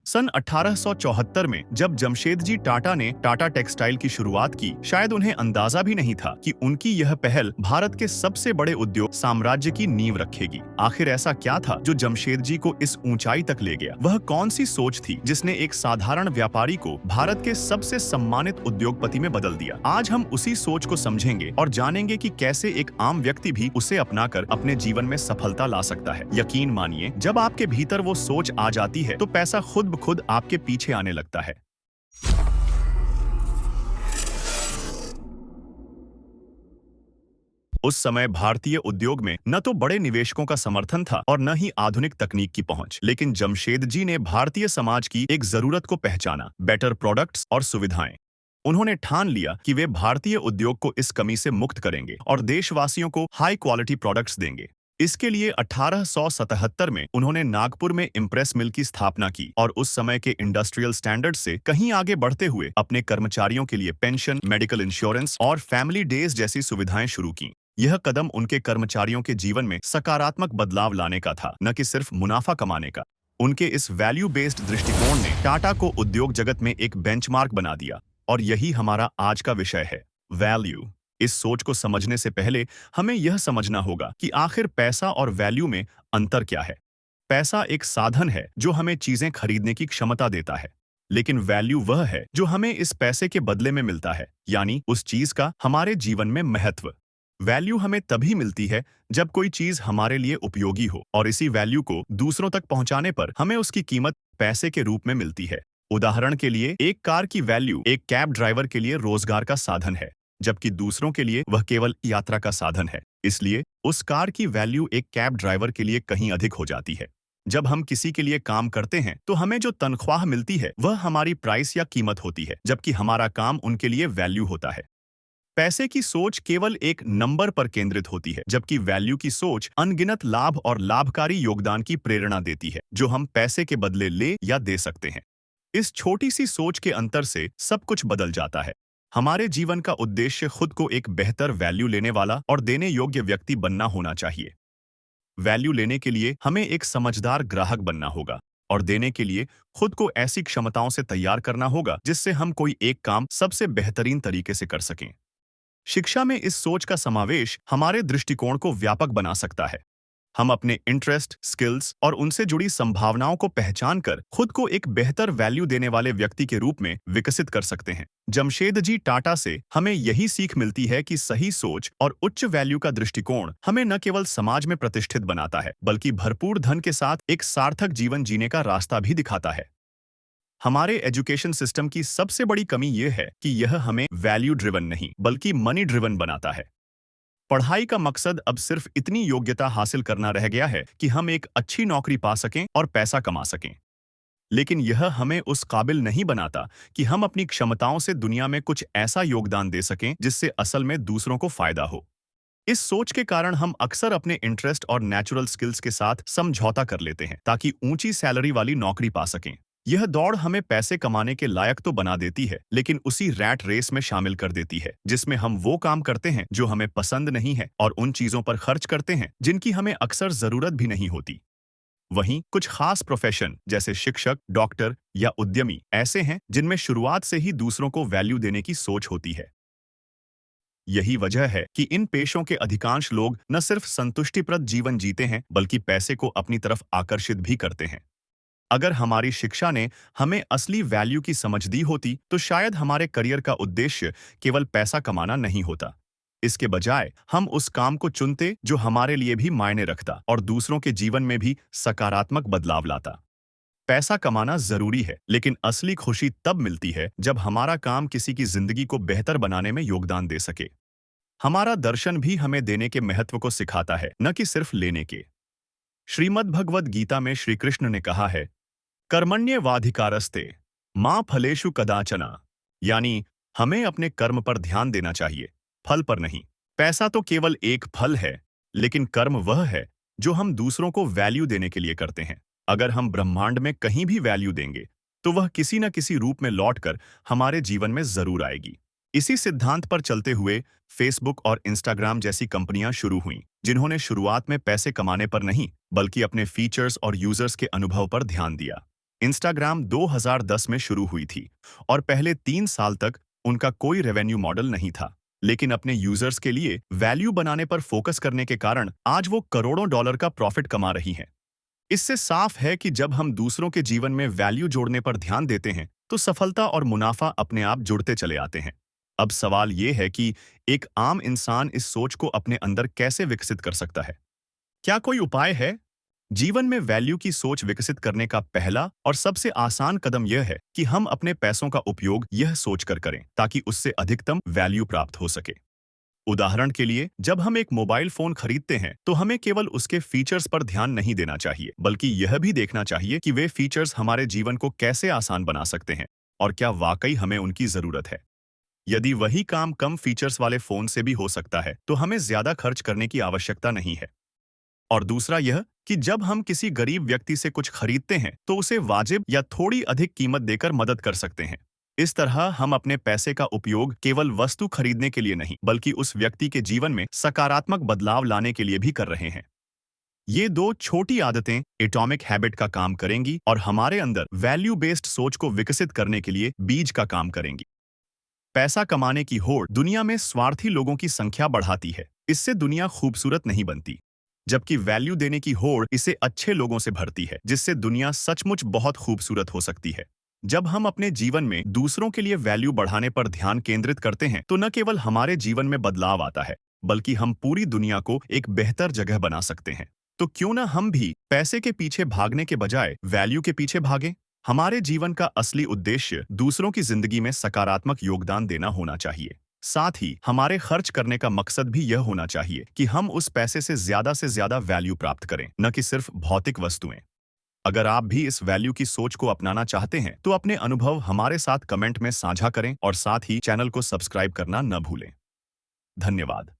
सन 1874 में जब जमशेदजी टाटा ने टाटा टेक्सटाइल की शुरुआत की, शायद उन्हें अंदाजा भी नहीं था कि उनकी यह पहल भारत के सबसे बड़े उद्योग साम्राज्य की नींव रखेगी। आखिर ऐसा क्या था जो जमशेदजी को इस ऊंचाई तक ले गया? वह कौन सी सोच थी जिसने एक साधारण व्यापारी को भारत के सबसे सम्मानित उद्योगपति में बदल दिया? आज हम उसी सोच को समझेंगे और जानेंगे कि कैसे एक आम व्यक्ति भी उसे अपनाकर अपने जीवन में सफलता ला सकता है। यकीन मानिए, जब आपके भीतर वो सोच आ जाती है तो पैसा खुद ब खुद आपके पीछे आने लगता है। उस समय भारतीय उद्योग में न तो बड़े निवेशकों का समर्थन था और न ही आधुनिक तकनीक की पहुंच, लेकिन जमशेदजी ने भारतीय समाज की एक जरूरत को पहचाना, बेटर प्रोडक्ट्स और सुविधाएं। उन्होंने ठान लिया कि वे भारतीय उद्योग को इस कमी से मुक्त करेंगे और देशवासियों को हाई क्वालिटी प्रोडक्ट्स देंगे। इसके लिए 1877 में उन्होंने नागपुर में इम्प्रेस मिल की स्थापना की और उस समय के इंडस्ट्रियल स्टैंडर्ड से कहीं आगे बढ़ते हुए अपने कर्मचारियों के लिए पेंशन, मेडिकल इंश्योरेंस और फैमिली डेज जैसी सुविधाएं शुरू की। यह कदम उनके कर्मचारियों के जीवन में सकारात्मक बदलाव लाने का था, न कि सिर्फ मुनाफा कमाने का। उनके इस वैल्यू बेस्ड दृष्टिकोण ने टाटा को उद्योग जगत में एक बेंचमार्क बना दिया और यही हमारा आज का विषय है, वैल्यू। इस सोच को समझने से पहले हमें यह समझना होगा कि आखिर पैसा और वैल्यू में अंतर क्या है। पैसा एक साधन है जो हमें चीजें खरीदने की क्षमता देता है, लेकिन वैल्यू वह है जो हमें इस पैसे के बदले में मिलता है, यानी उस चीज का हमारे जीवन में महत्व। वैल्यू हमें तभी मिलती है जब कोई चीज हमारे लिए उपयोगी हो और इसी वैल्यू को दूसरों तक पहुंचाने पर हमें उसकी कीमत पैसे के रूप में मिलती है। उदाहरण के लिए, एक कार की वैल्यू एक कैब ड्राइवर के लिए रोजगार का साधन है, जबकि दूसरों के लिए वह केवल यात्रा का साधन है। इसलिए उस कार की वैल्यू एक कैब ड्राइवर के लिए कहीं अधिक हो जाती है। जब हम किसी के लिए काम करते हैं तो हमें जो तनख्वाह मिलती है वह हमारी प्राइस या कीमत होती है, जबकि हमारा काम उनके लिए वैल्यू होता है। पैसे की सोच केवल एक नंबर पर केंद्रित होती है, जबकि वैल्यू की सोच अनगिनत लाभ और लाभकारी योगदान की प्रेरणा देती है, जो हम पैसे के बदले ले या दे सकते हैं। इस छोटी सी सोच के अंतर से सब कुछ बदल जाता है। हमारे जीवन का उद्देश्य खुद को एक बेहतर वैल्यू लेने वाला और देने योग्य व्यक्ति बनना होना चाहिए। वैल्यू लेने के लिए हमें एक समझदार ग्राहक बनना होगा और देने के लिए खुद को ऐसी क्षमताओं से तैयार करना होगा जिससे हम कोई एक काम सबसे बेहतरीन तरीके से कर सकें। शिक्षा में इस सोच का समावेश हमारे दृष्टिकोण को व्यापक बना सकता है। हम अपने इंटरेस्ट, स्किल्स और उनसे जुड़ी संभावनाओं को पहचान कर खुद को एक बेहतर वैल्यू देने वाले व्यक्ति के रूप में विकसित कर सकते हैं। जमशेदजी टाटा से हमें यही सीख मिलती है कि सही सोच और उच्च वैल्यू का दृष्टिकोण हमें न केवल समाज में प्रतिष्ठित बनाता है, बल्कि भरपूर धन के साथ एक सार्थक जीवन जीने का रास्ता भी दिखाता है। हमारे एजुकेशन सिस्टम की सबसे बड़ी कमी यह है कि यह हमें वैल्यू ड्रिवन नहीं, बल्कि मनी ड्रिवन बनाता है। पढ़ाई का मकसद अब सिर्फ इतनी योग्यता हासिल करना रह गया है कि हम एक अच्छी नौकरी पा सकें और पैसा कमा सकें। लेकिन यह हमें उस काबिल नहीं बनाता कि हम अपनी क्षमताओं से दुनिया में कुछ ऐसा योगदान दे सकें जिससे असल में दूसरों को फायदा हो। इस सोच के कारण हम अक्सर अपने इंटरेस्ट और नेचुरल स्किल्स के साथ समझौता कर लेते हैं ताकि ऊंची सैलरी वाली नौकरी पा सकें। यह दौड़ हमें पैसे कमाने के लायक तो बना देती है, लेकिन उसी रैट रेस में शामिल कर देती है जिसमें हम वो काम करते हैं जो हमें पसंद नहीं है और उन चीजों पर खर्च करते हैं जिनकी हमें अक्सर जरूरत भी नहीं होती। वहीं कुछ खास प्रोफेशन जैसे शिक्षक, डॉक्टर या उद्यमी ऐसे हैं जिनमें शुरुआत से ही दूसरों को वैल्यू देने की सोच होती है। यही वजह है कि इन पेशों के अधिकांश लोग न सिर्फ संतुष्टिप्रद जीवन जीते हैं, बल्कि पैसे को अपनी तरफ आकर्षित भी करते हैं। अगर हमारी शिक्षा ने हमें असली वैल्यू की समझ दी होती तो शायद हमारे करियर का उद्देश्य केवल पैसा कमाना नहीं होता। इसके बजाय हम उस काम को चुनते जो हमारे लिए भी मायने रखता और दूसरों के जीवन में भी सकारात्मक बदलाव लाता। पैसा कमाना जरूरी है, लेकिन असली खुशी तब मिलती है जब हमारा काम किसी की जिंदगी को बेहतर बनाने में योगदान दे सके। हमारा दर्शन भी हमें देने के महत्व को सिखाता है, न कि सिर्फ लेने के। श्रीमद् भगवद गीता में श्री कृष्ण ने कहा है, कर्मण्येवाधिकारस्ते मां फलेषु कदाचन, यानी हमें अपने कर्म पर ध्यान देना चाहिए, फल पर नहीं। पैसा तो केवल एक फल है, लेकिन कर्म वह है जो हम दूसरों को वैल्यू देने के लिए करते हैं। अगर हम ब्रह्मांड में कहीं भी वैल्यू देंगे तो वह किसी न किसी रूप में लौटकर हमारे जीवन में जरूर आएगी। इसी सिद्धांत पर चलते हुए फेसबुक और इंस्टाग्राम जैसी कंपनियां शुरू हुईं, जिन्होंने शुरुआत में पैसे कमाने पर नहीं, बल्कि अपने फीचर्स और यूजर्स के अनुभव पर ध्यान दिया। इंस्टाग्राम 2010 में शुरू हुई थी और पहले 3 साल तक उनका कोई रेवेन्यू मॉडल नहीं था। लेकिन अपने यूजर्स के लिए वैल्यू बनाने पर फोकस करने के कारण आज वो करोड़ों डॉलर का प्रॉफिट कमा रही हैं। इससे साफ है कि जब हम दूसरों के जीवन में वैल्यू जोड़ने पर ध्यान देते हैं तो सफलता और मुनाफा अपने आप जुड़ते चले आते हैं। अब सवाल ये है कि एक आम इंसान इस सोच को अपने अंदर कैसे विकसित कर सकता है? क्या कोई उपाय है? जीवन में वैल्यू की सोच विकसित करने का पहला और सबसे आसान कदम यह है कि हम अपने पैसों का उपयोग यह सोचकर करें ताकि उससे अधिकतम वैल्यू प्राप्त हो सके। उदाहरण के लिए, जब हम एक मोबाइल फोन खरीदते हैं तो हमें केवल उसके फीचर्स पर ध्यान नहीं देना चाहिए, बल्कि यह भी देखना चाहिए कि वे फीचर्स हमारे जीवन को कैसे आसान बना सकते हैं और क्या वाकई हमें उनकी जरूरत है। यदि वही काम कम फीचर्स वाले फोन से भी हो सकता है तो हमें ज्यादा खर्च करने की आवश्यकता नहीं है। और दूसरा यह कि जब हम किसी गरीब व्यक्ति से कुछ खरीदते हैं तो उसे वाजिब या थोड़ी अधिक कीमत देकर मदद कर सकते हैं। इस तरह हम अपने पैसे का उपयोग केवल वस्तु खरीदने के लिए नहीं, बल्कि उस व्यक्ति के जीवन में सकारात्मक बदलाव लाने के लिए भी कर रहे हैं। ये दो छोटी आदतें एटॉमिक हैबिट का काम करेंगी और हमारे अंदर वैल्यू बेस्ड सोच को विकसित करने के लिए बीज का काम करेंगी। पैसा कमाने की होड़ दुनिया में स्वार्थी लोगों की संख्या बढ़ाती है। इससे दुनिया खूबसूरत नहीं बनती। जबकि वैल्यू देने की होड़ इसे अच्छे लोगों से भरती है, जिससे दुनिया सचमुच बहुत खूबसूरत हो सकती है। जब हम अपने जीवन में दूसरों के लिए वैल्यू बढ़ाने पर ध्यान केंद्रित करते हैं तो न केवल हमारे जीवन में बदलाव आता है, बल्कि हम पूरी दुनिया को एक बेहतर जगह बना सकते हैं। तो क्यों ना हम भी पैसे के पीछे भागने के बजाय वैल्यू के पीछे भागें? हमारे जीवन का असली उद्देश्य दूसरों की जिंदगी में सकारात्मक योगदान देना होना चाहिए। साथ ही हमारे खर्च करने का मकसद भी यह होना चाहिए कि हम उस पैसे से ज्यादा वैल्यू प्राप्त करें, न कि सिर्फ भौतिक वस्तुएं। अगर आप भी इस वैल्यू की सोच को अपनाना चाहते हैं तो अपने अनुभव हमारे साथ कमेंट में साझा करें और साथ ही चैनल को सब्सक्राइब करना न भूलें। धन्यवाद।